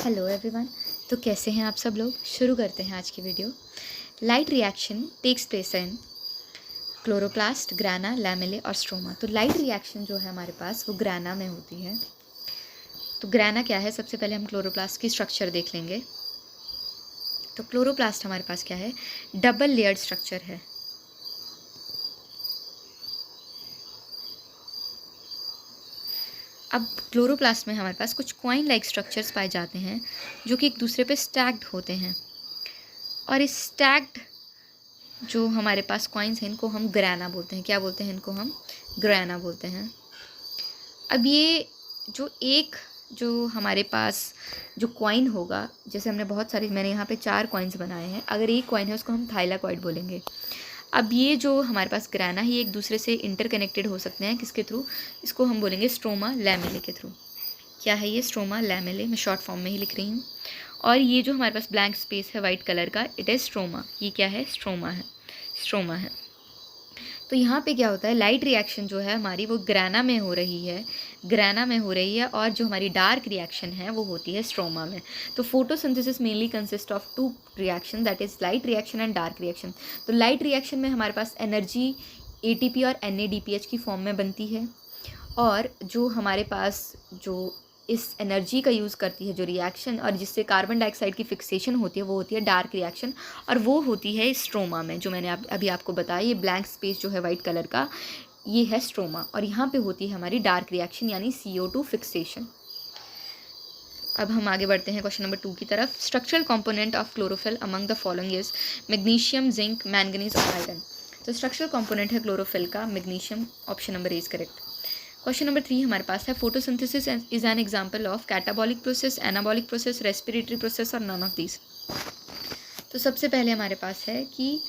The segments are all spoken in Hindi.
Hello everyone. तो कैसे हैं आप सब लोग। शुरू करते हैं आज की video. Light reaction takes place in chloroplast, grana, lamellae और स्ट्रोमा। तो लाइट रिएक्शन जो है हमारे पास वो ग्राना में होती है। तो ग्राना क्या है, सबसे पहले हम क्लोरोप्लास्ट की स्ट्रक्चर देख लेंगे। तो क्लोरोप्लास्ट हमारे पास क्या है, डबल लेयर्ड स्ट्रक्चर है। अब क्लोरोप्लास्ट में हमारे पास कुछ कॉइन लाइक स्ट्रक्चर्स पाए जाते हैं जो कि एक दूसरे पे स्टैक्ड होते हैं, और इस स्टैक्ड जो हमारे पास कॉइन्स हैं इनको हम ग्राना बोलते हैं। क्या बोलते हैं इनको हम? ग्राना बोलते हैं। अब ये जो हमारे पास जो कॉइन होगा, जैसे हमने बहुत सारे, मैंने यहाँ पे 4 कॉइन्स बनाए हैं, अगर एक कॉइन है उसको हम थाइलाकॉइड बोलेंगे। अब ये जो हमारे पास ग्राना है ये एक दूसरे से इंटरकनेक्टेड हो सकते हैं, किसके थ्रू? इसको हम बोलेंगे स्ट्रोमा लैमेले के थ्रू। क्या है ये? स्ट्रोमा लैमेले। मैं शॉर्ट फॉर्म में ही लिख रही हूँ। और ये जो हमारे पास ब्लैंक स्पेस है वाइट कलर का, इट इज़ स्ट्रोमा। ये क्या है? स्ट्रोमा है। स्ट्रोमा है। तो यहाँ पे क्या होता है, लाइट रिएक्शन जो है हमारी वो ग्राना में हो रही है, ग्राना में हो रही है, और जो हमारी डार्क रिएक्शन है वो होती है स्ट्रोमा में। तो photosynthesis mainly consist of 2 reaction, that is light reaction and dark reaction. तो लाइट रिएक्शन में हमारे पास एनर्जी ATP और NADPH की फॉर्म में बनती है, और जो हमारे पास जो इस एनर्जी का यूज़ करती है जो रिएक्शन, और जिससे कार्बन डाइऑक्साइड की फिक्सेशन होती है, वो होती है डार्क रिएक्शन, और वो होती है स्ट्रोमा में। जो मैंने अभी आपको बताया, ये ब्लैंक स्पेस जो है वाइट कलर का, ये है स्ट्रोमा, और यहाँ पे होती है हमारी डार्क रिएक्शन यानी CO2 फिक्सेशन। अब हम आगे बढ़ते हैं क्वेश्चन नंबर 2 की तरफ। Structural component of chlorophyll among the following is magnesium, zinc, manganese और आयरन। तो स्ट्रक्चरल कंपोनेंट है क्लोरोफिल का magnesium, option number A is correct. Question number 3 हमारे पास है, photosynthesis is an example of catabolic process, anabolic process, respiratory process और नन ऑफ दीज। तो सबसे पहले हमारे पास है कि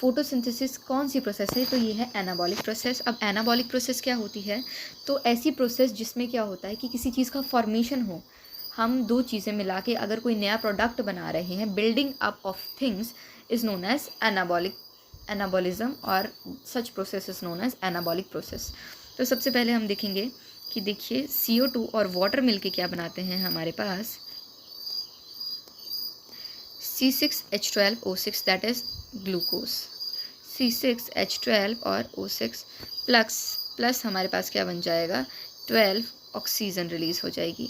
फोटोसिंथेसिस कौन सी प्रोसेस है, तो ये है एनाबॉलिक प्रोसेस। अब एनाबॉलिक प्रोसेस क्या होती है, तो ऐसी प्रोसेस जिसमें क्या होता है कि किसी चीज़ का फॉर्मेशन हो। हम 2 चीज़ें मिला के अगर कोई नया प्रोडक्ट बना रहे हैं, building up of things is known as anabolism, और such process is known as anabolic process. तो सबसे पहले हम देखेंगे कि देखिए CO2 और वाटर मिलके क्या बनाते हैं हमारे पास, C6H12O6, that is glucose. C6H12 और O6 प्लस हमारे पास क्या बन जाएगा, 12 ऑक्सीजन रिलीज हो जाएगी।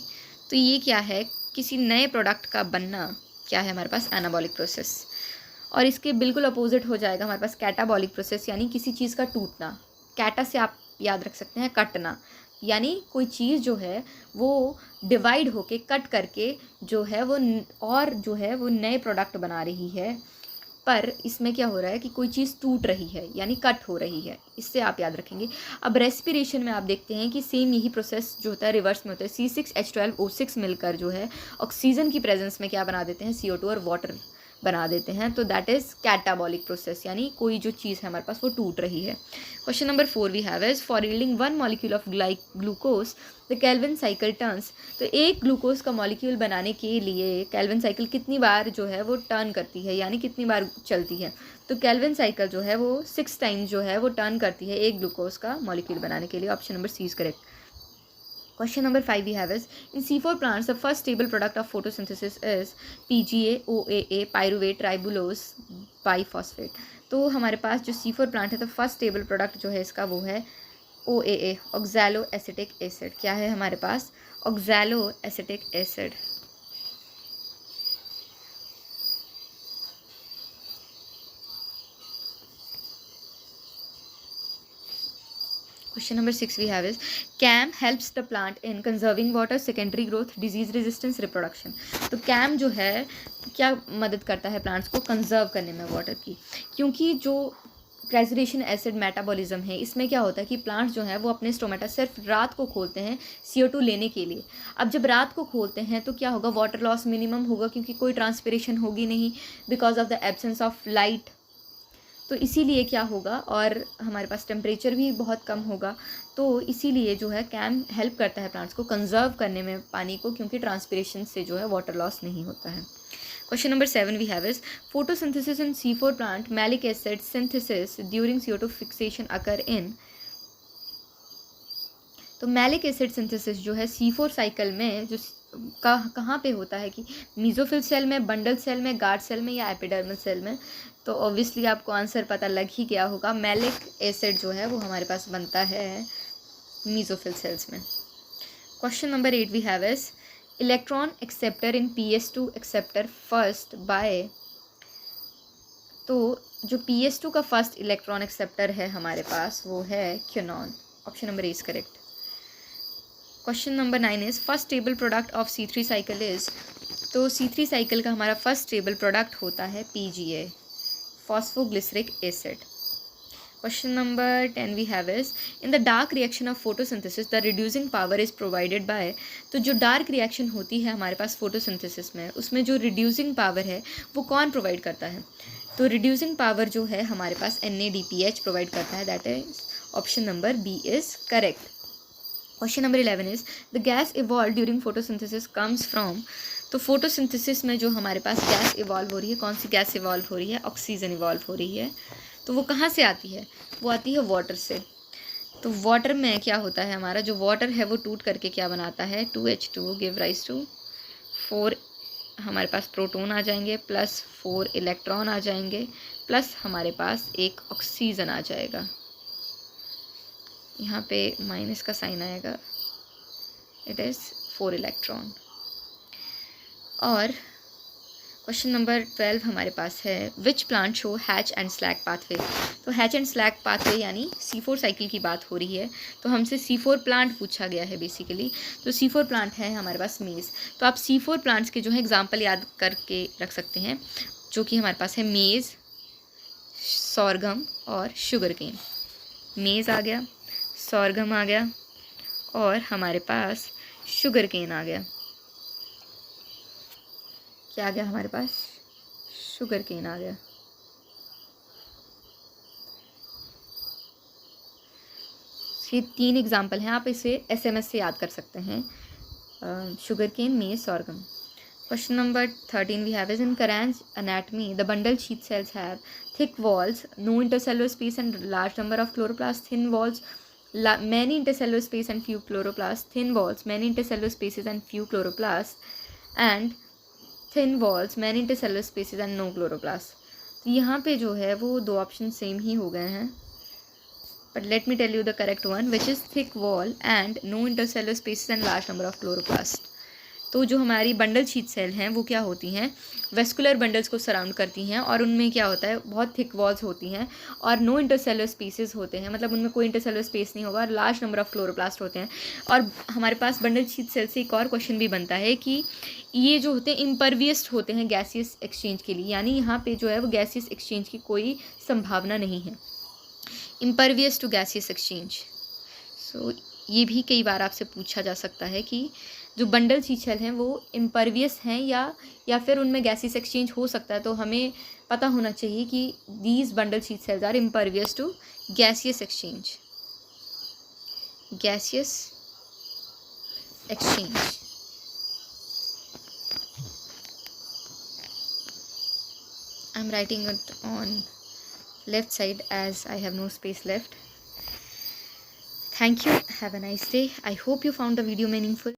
तो ये क्या है, किसी नए प्रोडक्ट का बनना क्या है हमारे पास, एनाबॉलिक प्रोसेस। और इसके बिल्कुल अपोजिट हो जाएगा हमारे पास कैटाबॉलिक प्रोसेस, यानी किसी चीज़ का टूटना। कैटा से आप याद रख सकते हैं कटना, यानी कोई चीज़ जो है वो डिवाइड होके कट करके जो है वो और जो है वो नए प्रोडक्ट बना रही है। पर इसमें क्या हो रहा है कि कोई चीज़ टूट रही है यानी कट हो रही है, इससे आप याद रखेंगे। अब रेस्पिरेशन में आप देखते हैं कि सेम यही प्रोसेस जो होता है रिवर्स में होता है। C6H12O6 मिलकर जो है ऑक्सीजन की प्रेजेंस में क्या बना देते हैं, CO2 और वाटर बना देते हैं। तो दैट इज़ कैटाबॉलिक प्रोसेस, यानी कोई जो चीज़ है हमारे पास वो टूट रही है। Question number 4 we have is, for yielding 1 molecule of glucose the Calvin cycle turns. तो एक ग्लूकोज का मॉलिक्यूल बनाने के लिए केल्विन साइकिल कितनी बार जो है वो टर्न करती है, यानी कितनी बार चलती है। तो केल्विन साइकिल जो है वो 6 टाइम्स जो है वो टर्न करती है एक ग्लूकोज का मॉलिक्यूल बनाने के लिए। Option number C is correct. Question number 5 we have is, in C4 plants the first stable product of photosynthesis is PGA, OAA, pyruvate, ribulose, biphosphate। तो हमारे पास जो C4 प्लांट है तो फर्स्ट स्टेबल प्रोडक्ट जो है इसका वो है OAA, ऑक्सैलो एसिटिक एसिड। क्या है हमारे पास? Oxaloacetic acid. Question number 6 we have is, CAM helps the plant in conserving water, secondary growth, disease resistance, reproduction। तो CAM जो है क्या मदद करता है प्लांट्स को कंजर्व करने में वाटर की, क्योंकि जो प्रेजरेशन एसिड मेटाबॉलिज्म है इसमें क्या होता है कि प्लांट्स जो है वो अपने स्टोमेटा सिर्फ रात को खोलते हैं CO2 लेने के लिए। अब जब रात को खोलते हैं तो क्या होगा, वाटर लॉस मिनिमम होगा क्योंकि कोई ट्रांसपिरेशन होगी नहीं because of the absence of light. तो इसीलिए क्या होगा, और हमारे पास टेम्परेचर भी बहुत कम होगा। तो इसीलिए जो है कैम हेल्प करता है प्लांट्स को कंजर्व करने में पानी को, क्योंकि ट्रांसपिरेशन से जो है वाटर लॉस नहीं होता है। Question number 7 we have is, photosynthesis in C4 plant malic acid synthesis during CO2 fixation occur in. तो मैलिक एसिड सिंथेसिस जो है C4 साइकिल में जो कहाँ पे होता है कि मीज़ोफिल सेल में, बंडल सेल में, गार्ड सेल में या एपिडर्मल सेल में। तो ऑब्वियसली आपको आंसर पता लग ही गया होगा, मैलिक एसिड जो है वो हमारे पास बनता है मीज़ोफिल सेल्स में। Question number 8 we have is electron acceptor in PS2 acceptor first by. तो जो PS2 का फर्स्ट इलेक्ट्रॉन एक्सेप्टर है हमारे पास वो है quinone. Option number A is correct. Question number 9 is first stable product of C3 cycle is. तो C3 साइकिल का हमारा फर्स्ट स्टेबल प्रोडक्ट होता है PGA, phosphoglyceric acid. Question number 10 we have is in the dark reaction of photosynthesis the reducing power is provided by. तो जो डार्क रिएक्शन होती है हमारे पास फोटोसिंथेसिस में, उसमें जो रिड्यूसिंग पावर है वो कौन प्रोवाइड करता है? तो रिड्यूसिंग पावर जो है हमारे पास NADPH प्रोवाइड करता है। That is option number B is correct. Question number 11 is the gas evolve during photosynthesis comes from. तो फोटोसिंथेसिस में जो हमारे पास गैस इवॉल्व हो रही है, कौन सी गैस इवॉल्व हो रही है? ऑक्सीजन इवॉल्व हो रही है। तो वो कहाँ से आती है? वो आती है वाटर से। तो वाटर में क्या होता है, हमारा जो वाटर है वो टूट करके क्या बनाता है? 2H2 गिव राइज टू 4, हमारे पास प्रोटॉन आ जाएंगे, प्लस 4 इलेक्ट्रॉन आ जाएंगे, प्लस हमारे पास एक ऑक्सीजन आ जाएगा। यहाँ पे माइनस का साइन आएगा, इट इज़ 4 इलेक्ट्रॉन। और क्वेश्चन नंबर 12 हमारे पास है which plant show hatch and slag pathway. तो हैच एंड स्लैग पाथवे यानी C4 साइकिल की बात हो रही है, तो हमसे C4 प्लांट पूछा गया है बेसिकली। तो C4 प्लांट है हमारे पास मेज़। तो आप C4 प्लांट्स के जो है एग्जाम्पल याद करके रख सकते हैं, जो कि हमारे पास है मेज़, सोरगम और शुगर केन। मेज़ आ गया, सोरगम आ गया और हमारे पास शुगर केन आ गया। क्या आ गया हमारे पास? शुगर केन आ गया। ये 3 एग्जाम्पल हैं, आप इसे SMS से याद कर सकते हैं, sugar cane, maize, sorghum. Question number 13 we have is in Karan's anatomy the bundle sheath cells have thick walls, no intercellular space and large number of chloroplasts, thin walls, many intercellular space and few chloroplasts, thin walls, many intercellular spaces and few chloroplasts, and thin walls, many intercellular spaces and no chloroplast. तो यहाँ पे जो है वो 2 ऑप्शन सेम ही हो गए हैं, but let me tell you the correct one which is thick wall and no intercellular spaces and large number of chloroplast. तो जो हमारी बंडल शीट सेल हैं वो क्या होती हैं? वेस्कुलर बंडल्स को सराउंड करती हैं, और उनमें क्या होता है? बहुत थिक वॉल्स होती हैं और नो इंटरसेलुलर स्पेसेस होते हैं, मतलब उनमें कोई इंटरसेलुलर स्पेस नहीं होगा, और लार्ज नंबर ऑफ क्लोरोप्लास्ट होते हैं। और हमारे पास बंडल शीट सेल से एक और क्वेश्चन भी बनता है कि ये जो होते हैं इम्परवियस होते हैं गैसियस एक्सचेंज के लिए, यानी यहाँ पे जो है वो गैसियस एक्सचेंज की कोई संभावना नहीं है, इम्परवियस टू गैसियस एक्सचेंज। सो ये भी कई बार आपसे पूछा जा सकता है कि जो बंडल शीट सेल हैं वो इम्परवियस हैं या फिर उनमें गैसियस एक्सचेंज हो सकता है। तो हमें पता होना चाहिए कि these bundle sheath cells are impervious to gaseous exchange, gaseous exchange. I'm writing it on left side as I have no space left. Thank you. Have a nice day. I hope you found the video meaningful.